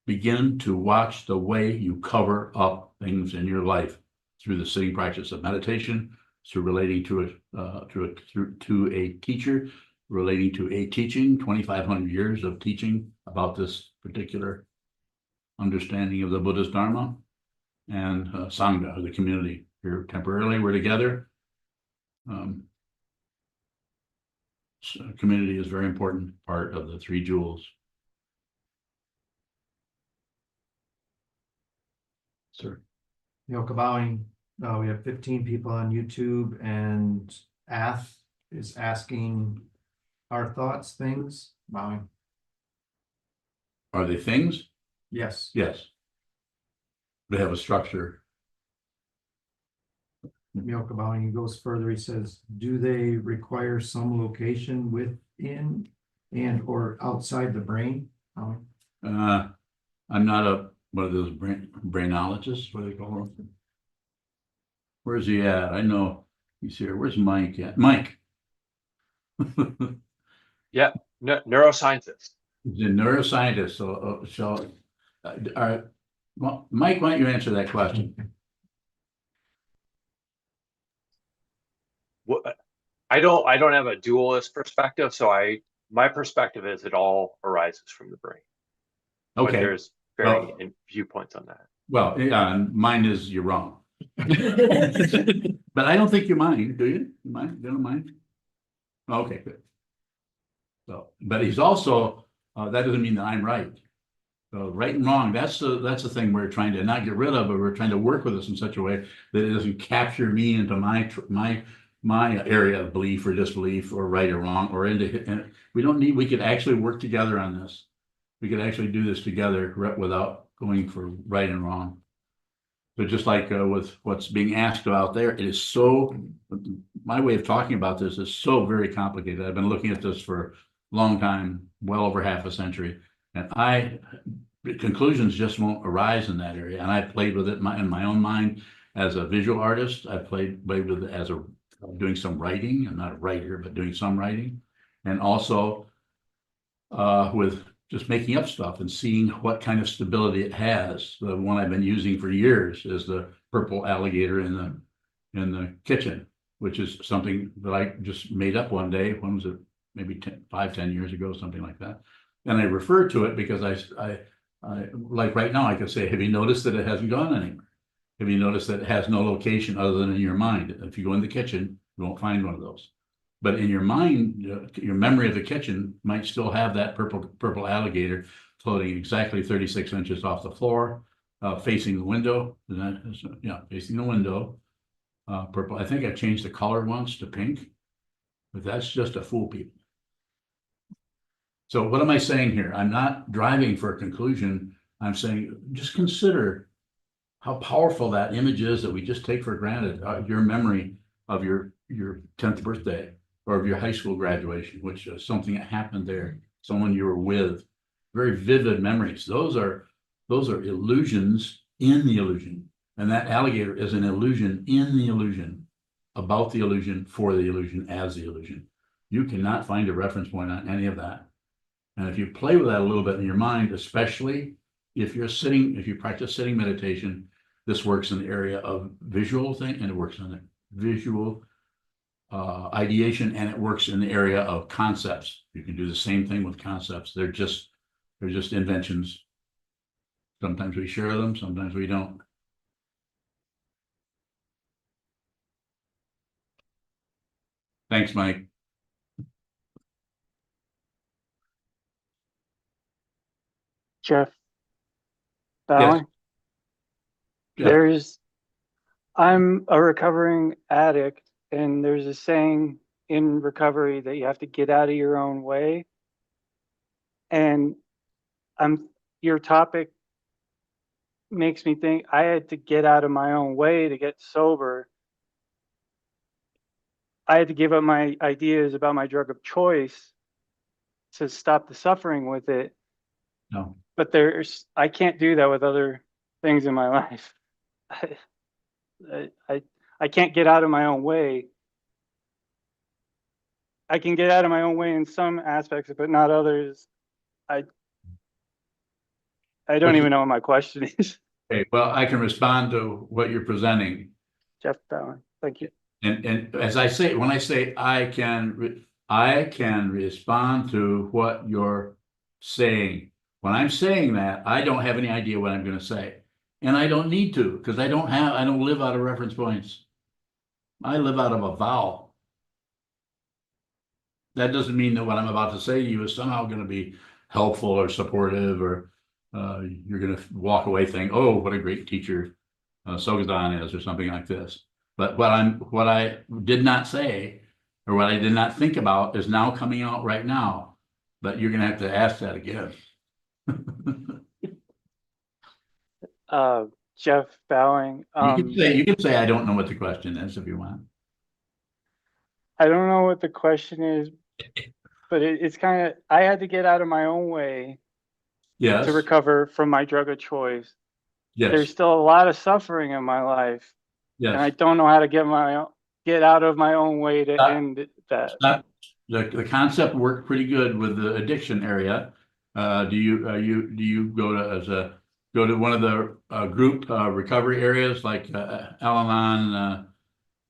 Begin to watch the way you cover up things in your life through the sitting practice of meditation, through relating to a teacher, relating to a teaching, 2,500 years of teaching about this particular understanding of the Buddha's Dharma, and Sangha, the community. Here temporarily, we're together. So community is a very important part of the three jewels. Sir. Yoka bowing. We have 15 people on YouTube, and Ath is asking our thoughts, things, bowing. Are they things? Yes. Yes. They have a structure. Yoka bowing, he goes further, he says, do they require some location within and or outside the brain? Bowing. I'm not a, what are those brainologists? What do they call them? Where's he at? I know he's here. Where's Mike at? Mike. Yeah, neuroscientist. He's a neuroscientist. So well, Mike, why don't you answer that question? Well, I don't have a dualist perspective, so my perspective is it all arises from the brain. But Okay. there's varying viewpoints on that. Well, yeah, and mine is you're wrong. But I don't think you mind, do you? You mind? You don't mind? Okay, good. So, but he's also, that doesn't mean that I'm right. So right and wrong, that's the thing we're trying to not get rid of, but we're trying to work with this in such a way that it doesn't capture me into my area of belief or disbelief or right or wrong or and we could actually work together on this. We could actually do this together without going for right and wrong. But just like with what's being asked out there, it is so, my way of talking about this is so very complicated. I've been looking at this for a long time, well over half a century, and conclusions just won't arise in that area. And I played with it in my own mind as a visual artist. I played with it as a doing some writing. I'm not a writer, but doing some writing. And also with just making up stuff and seeing what kind of stability it has. The one I've been using for years is the purple alligator in the kitchen, which is something that I just made up one day. When was it? Maybe 10 years ago, something like that. And I refer to it because I like right now I could say, have you noticed that it hasn't gone anywhere? Have you noticed that it has no location other than in your mind? If you go in the kitchen, you won't find one of those. But in your mind, your memory of the kitchen might still have that purple alligator floating exactly 36 inches off the floor, facing the window. Yeah, facing the window. Purple. I think I changed the color once to pink, but that's just to fool people. So what am I saying here? I'm not driving for a conclusion. I'm saying just consider how powerful that image is that we just take for granted. Your memory of your 10th birthday or of your high school graduation, which is something that happened there, someone you were with, very vivid memories. Those are illusions in the illusion. And that alligator is an illusion in the illusion, about the illusion, for the illusion, as the illusion. You cannot find a reference point on any of that. And if you play with that a little bit in your mind, especially if you practice sitting meditation, this works in the area of visual thing, and it works in the visual ideation, and it works in the area of concepts. You can do the same thing with concepts. They're just inventions. Sometimes we share them, sometimes we don't. Thanks, Mike. Jeff Bowing. Jeff. I'm a recovering addict, and there's a saying in recovery that you have to get out of your own way. And your topic makes me think I had to get out of my own way to get sober. I had to give up my ideas about my drug of choice to stop the suffering with it. No. But I can't do that with other things in my life. I can't get out of my own way. I can get out of my own way in some aspects, but not others. I don't even know what my question is. Okay, well, I can respond to what you're presenting. Jeff Bowing, thank you. And as I say, when I say I can respond to what you're saying. When I'm saying that, I don't have any idea what I'm going to say. And I don't need to, because I don't live out of reference points. I live out of a vow. That doesn't mean that what I'm about to say to you is somehow going to be helpful or supportive, or you're going to walk away thinking, oh, what a great teacher Sokuzan is, or something like this. But what I did not say, or what I did not think about, is now coming out right now. But you're going to have to ask that again. Jeff Bowing. You can say I don't know what the question is if you want. I don't know what the question is, but it's kind of, I had to get out of my own way Yes. to recover from my drug of choice. Yes. There's still a lot of suffering in my life. Yes. And I don't know how to get out of my own way to end that. The concept worked pretty good with the addiction area. Do you go to one of the group recovery areas like Al-Anon?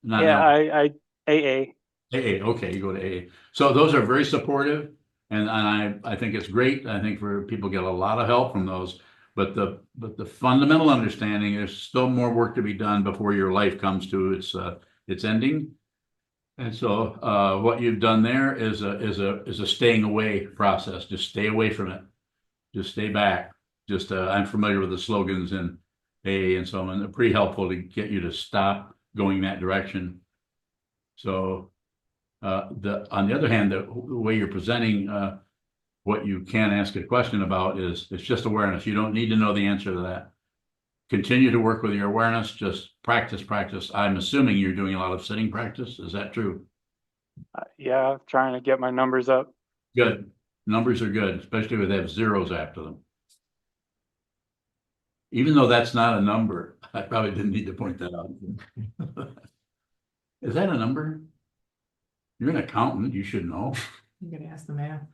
I AA. AA, okay, you go to AA. So those are very supportive, and I think it's great. I think people get a lot of help from those. But the fundamental understanding is still more work to be done before your life comes to its ending. And so what you've done there is a staying away process. Just stay away from it. Just stay back. Just I'm familiar with the slogans in AA and so on. They're pretty helpful to get you to stop going that direction. So on the other hand, the way you're presenting what you can ask a question about is it's just awareness. You don't need to know the answer to that. Continue to work with your awareness. Just practice. I'm assuming you're doing a lot of sitting practice. Is that true? Yeah, trying to get my numbers up. Good. Numbers are good, especially if they have zeros after them. Even though that's not a number, I probably didn't need to point that out. Is that a number? You're an accountant, you should know. You can ask the math.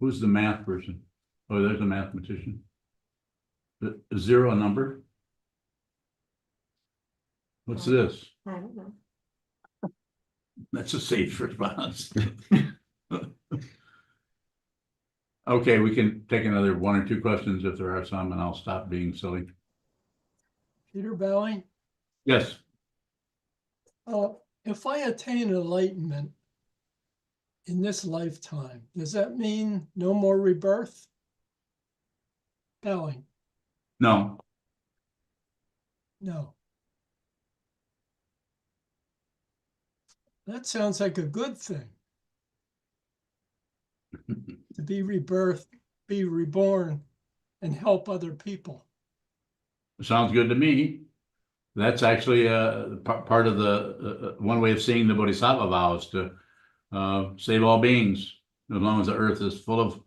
Who's the math person? Oh, there's a mathematician. Is zero a number? What's this? I don't know. That's a safe response. Okay, we can take another one or two questions if there are some, and I'll stop being silly. Peter Bowing, Yes, if I attain enlightenment in this lifetime, does that mean no more rebirth? Bowing, no, no. That sounds like a good thing. To be rebirthed, be reborn, and help other people. sounds good to me. That's actually part of the one way of seeing the Bodhisattva vow is to save all beings, as long as the earth is full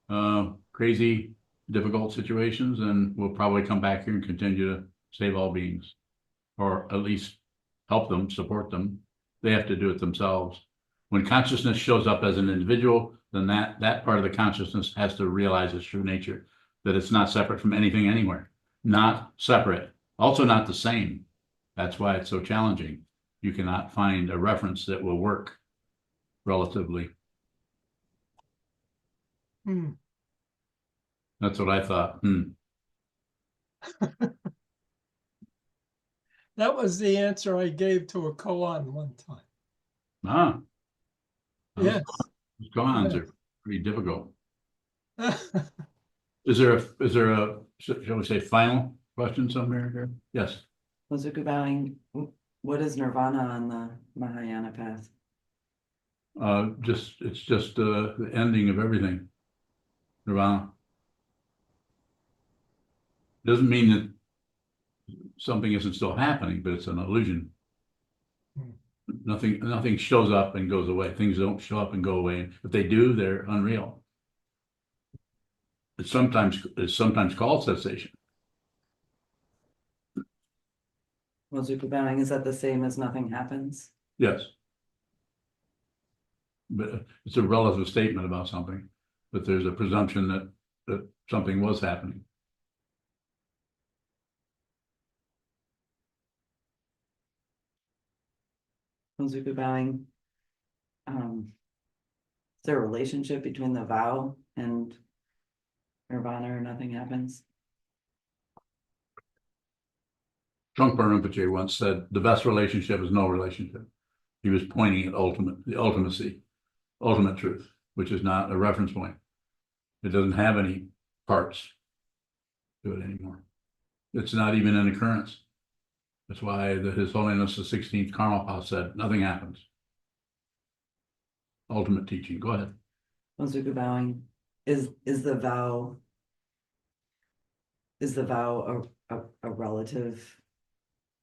of crazy, difficult situations, and we'll probably come back here and continue to save all beings, or at least help them, support them. They have to do it themselves. When consciousness shows up as an individual, then that part of the consciousness has to realize its true nature, that it's not separate from anything anywhere, not separate, also not the same. That's why it's so challenging. You cannot find a reference that will work relatively. That's what I thought. That was the answer I gave to a koan one time. Ah, Yes. koans are pretty difficult. Is there a, shall we say, final question somewhere here? Yes. Mozuku bowing, what is nirvana on the Mahayana path? It's just the ending of everything. Nirvana. Doesn't mean that something isn't still happening, but it's an illusion. Nothing shows up and goes away. Things don't show up and go away. If they do, they're unreal. It's sometimes called cessation. Mozuku bowing, is that the same as nothing happens? Yes. But it's a relative statement about something, but there's a presumption that something was happening. Mozuku bowing. Is there a relationship between the vow and nirvana or nothing happens? Trungpa Rinpoche once said, the best relationship is no relationship. He was pointing at the ultimacy, ultimate truth, which is not a reference point. It doesn't have any parts to it anymore. It's not even an occurrence. That's why His Holiness the 16th Karmapa said, nothing happens. Ultimate teaching. Go ahead. Mozuku bowing, is the vow a relative?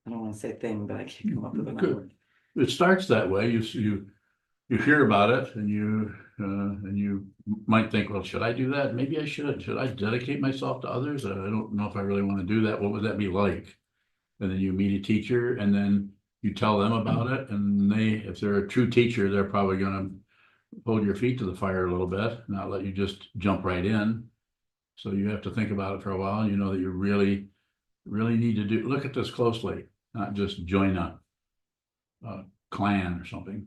I don't want to say thing, but I can't come up with another word. It starts that way. You hear about it, and you might think, well, should I do that? Maybe I should. Should I dedicate myself to others? I don't know if I really want to do that. What would that be like? And then you meet a teacher, and then you tell them about it, and if they're a true teacher, they're probably going to hold your feet to the fire a little bit, not let you just jump right in. So you have to think about it for a while, and you know that you really need to look at this closely, not just join a clan or something.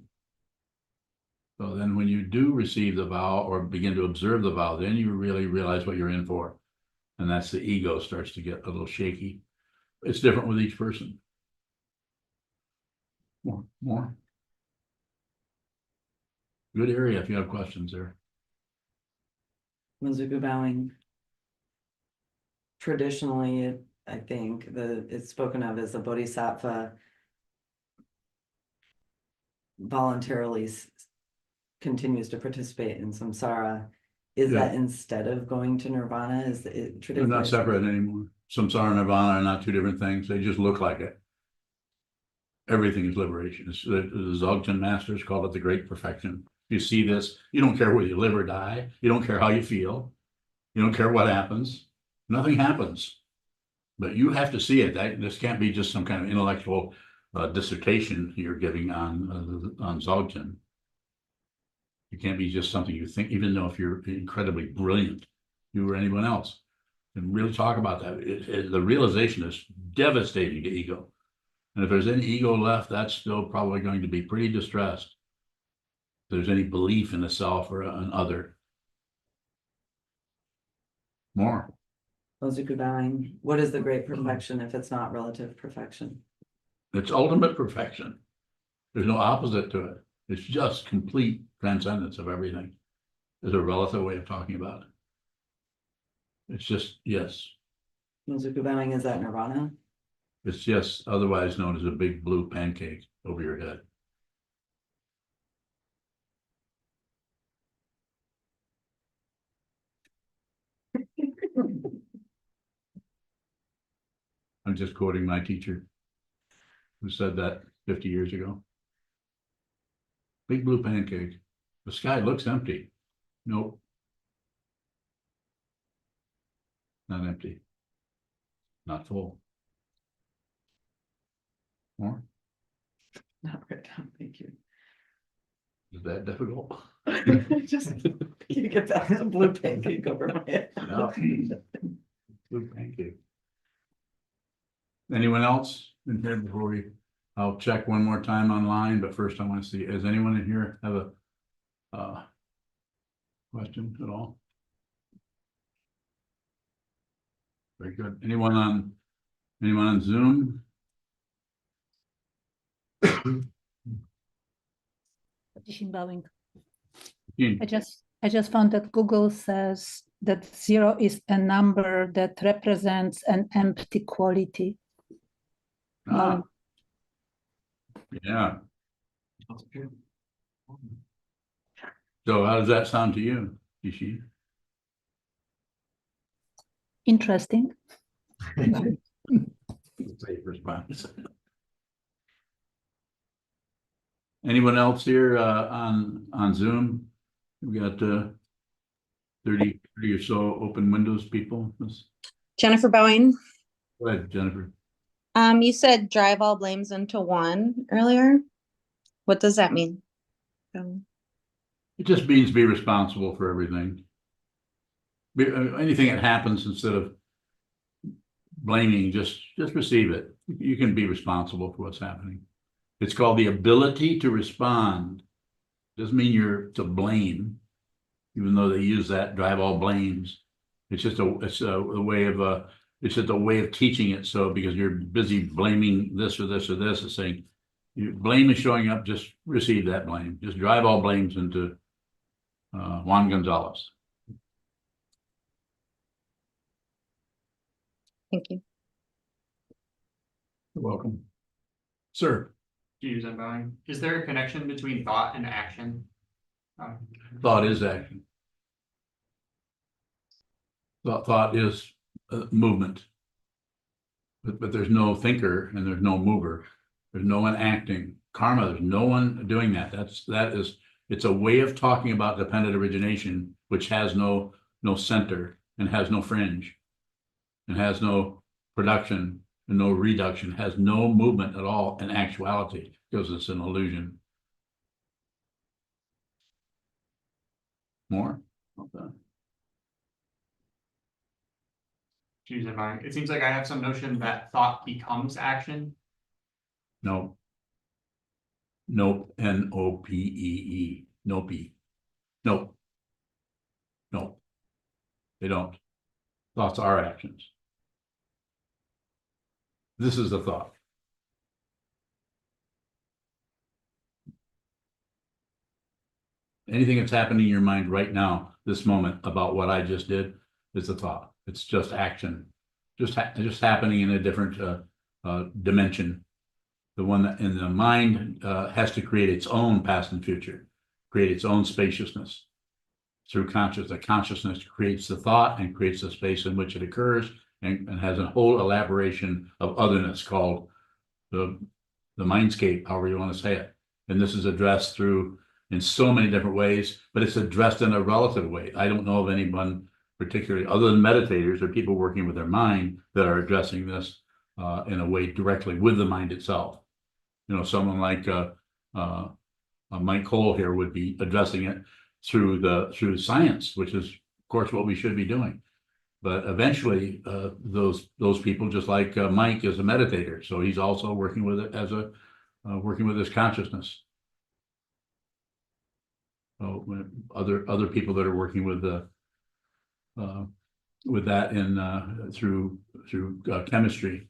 So then when you do receive the vow or begin to observe the vow, then you really realize what you're in for. And that's the ego starts to get a little shaky. It's different with each person. More. Good area if you have questions there. Mozuku bowing. Traditionally, I think it's spoken of as a bodhisattva voluntarily continues to participate in samsara. Is that instead of going to nirvana? Is it They're not separate anymore. Samsara and nirvana are not two different things. They just look like it. Everything is liberation. The Dzogchen masters call it the great perfection. You see this, you don't care whether you live or die. You don't care how you feel. You don't care what happens. Nothing happens. But you have to see it. This can't be just some kind of intellectual dissertation you're giving on Dzogchen. It can't be just something you think, even though if you're incredibly brilliant, you or anyone else, and really talk about that. The realization is devastating to ego. And if there's any ego left, that's still probably going to be pretty distressed. If there's any belief in the self or an other. More. Ozuku bowing. What is the great perfection if it's not relative perfection? It's ultimate perfection. There's no opposite to it. It's just complete transcendence of everything. There's a relative way of talking about it. It's just yes. Ozuku bowing, is that nirvana? It's yes, otherwise known as a big blue pancake over your head. I'm just quoting my teacher who said that 50 years ago. Big blue pancake. The sky looks empty. Nope. Not empty. Not full. More? Not right now, thank you. Is that difficult? Just, you get that blue pancake over my head. No. Blue pancake. Anyone else in here before we, I'll check one more time online, but first I want to see, does anyone in here have a question at all? Very good. Anyone on Zoom? Bowing. Jean? I just found that Google says that 0 is a number that represents an empty quality. Ah. Yeah. So how does that sound to you, Ishi? Interesting. Safe response. Anyone else here on Zoom? We got 30 or so open windows people. Jennifer Bowen, Go ahead, Jennifer. you said drive all blames into one earlier. What does that mean? It just means be responsible for everything. Anything that happens, instead of blaming, just receive it. You can be responsible for what's happening. It's called the ability to respond. Doesn't mean you're to blame, even though they use that drive all blames. It's just a way of it's just a way of teaching it. So because you're busy blaming this or this or this, it's saying blame is showing up. Just receive that blame. Just drive all blames into Juan Gonzalez. Thank you. You're welcome, sir. Is there a connection between thought and action? Thought is action. Thought is movement. But there's no thinker and there's no mover. There's no one acting. Karma, there's no one doing that. It's a way of talking about dependent origination, which has no center and has no fringe and has no production and no reduction, has no movement at all in actuality, because it's an illusion. More? Okay. It seems like I have some notion that thought becomes action. No. Nope. N-O-P-E-E. Nope. Nope. No. They don't. Thoughts are actions. This is the thought. Anything that's happening in your mind right now, this moment, about what I just did, is a thought. It's just action, just happening in a different dimension. The one that in the mind has to create its own past and future, create its own spaciousness through consciousness. The consciousness creates the thought and creates the space in which it occurs, and has a whole elaboration of otherness called the mindscape, however you want to say it. And this is addressed through in so many different ways, but it's addressed in a relative way. I don't know of anyone particularly, other than meditators or people working with their mind, that are addressing this in a way directly with the mind itself. someone like Mike Cole here would be addressing it through science, which is, of course, what we should be doing. But eventually, those people, just like Mike, is a meditator, so he's also working with it as working with his consciousness. So other people that are working with that in through chemistry.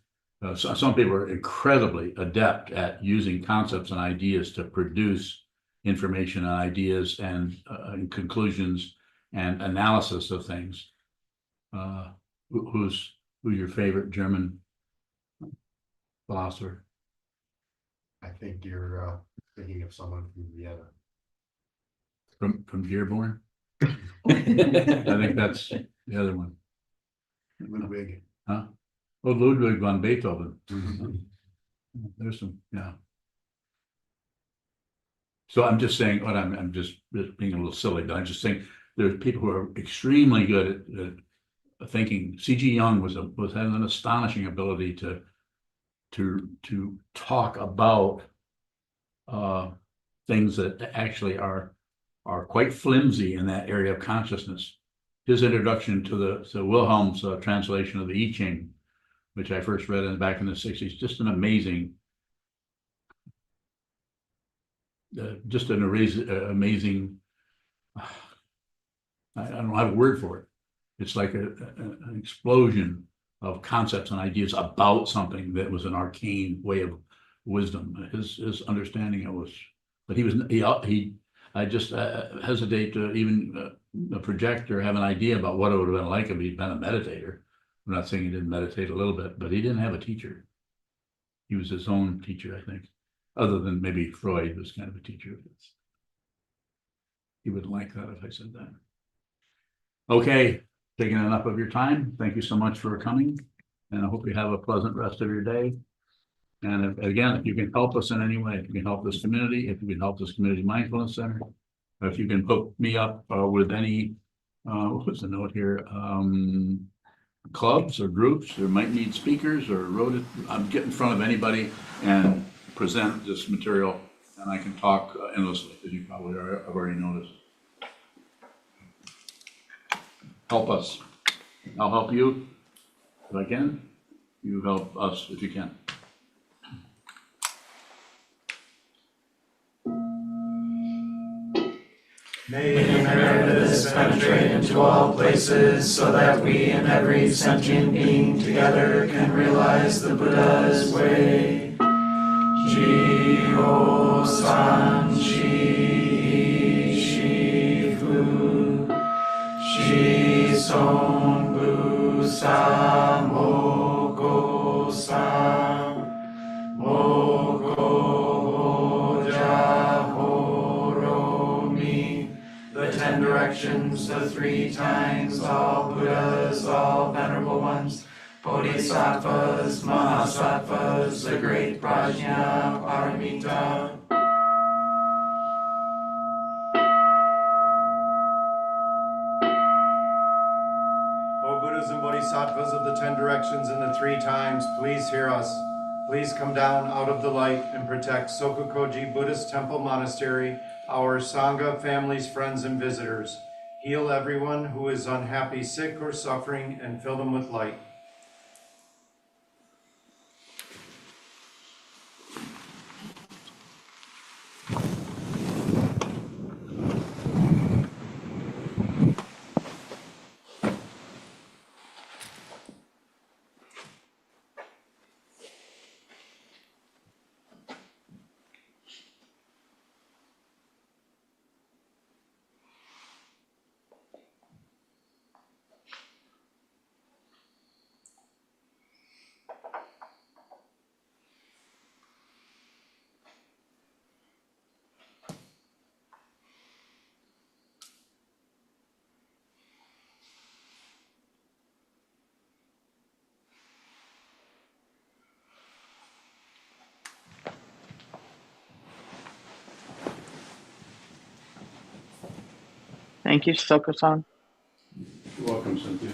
So some people are incredibly adept at using concepts and ideas to produce information and ideas and conclusions and analysis of things. Who's your favorite German philosopher? I think you're thinking of someone from Vienna. From Dearborn? I think that's the other one. Ludwig. Huh? Oh, Ludwig von Beethoven. There's some, yeah. So I'm just saying, what I'm just being a little silly, but I just think there's people who are extremely good at thinking. C.G. Jung had an astonishing ability to talk about things that actually are quite flimsy in that area of consciousness. His introduction to Wilhelm's translation of the I Ching, which I first read back in the 60s, just an amazing, amazing. I don't have a word for it. It's like an explosion of concepts and ideas about something that was an arcane way of wisdom. His understanding it was, but I just hesitate to even project or have an idea about what it would have been like if he'd been a meditator. I'm not saying he didn't meditate a little bit, but he didn't have a teacher. He was his own teacher, I think, other than maybe Freud was kind of a teacher of his. He wouldn't like that if I said that. Okay, taking enough of your time. Thank you so much for coming, and I hope you have a pleasant rest of your day. And again, if you can help us in any way, if you can help this community, if you can help this community mindfulness center, if you can hook me up with any, what's the note here? Clubs or groups that might need speakers or I'm get in front of anybody and present this material, and I can talk endlessly, as you probably have already noticed. Help us. I'll help you if I can. You help us if you can. May emeritus penetrate into all places, so that we and every sentient being together can realize the Buddha's way. Ji-ho san shi shifu shi son bu sa moko sa moko ja ho mi. The 10 directions, the 3 times, all Buddhas, all venerable ones, Bodhisattvas, Mahasattvas, the great Prajna Paramita. O Buddhas and Bodhisattvas of the 10 directions and the 3 times, please hear us. Please come down out of the light and protect SokukoJi Buddhist Temple Monastery, our Sangha, families, friends, and visitors. Heal everyone who is unhappy, sick, or suffering, and fill them with light. Thank you, Sokuzan. You're welcome, Cynthia.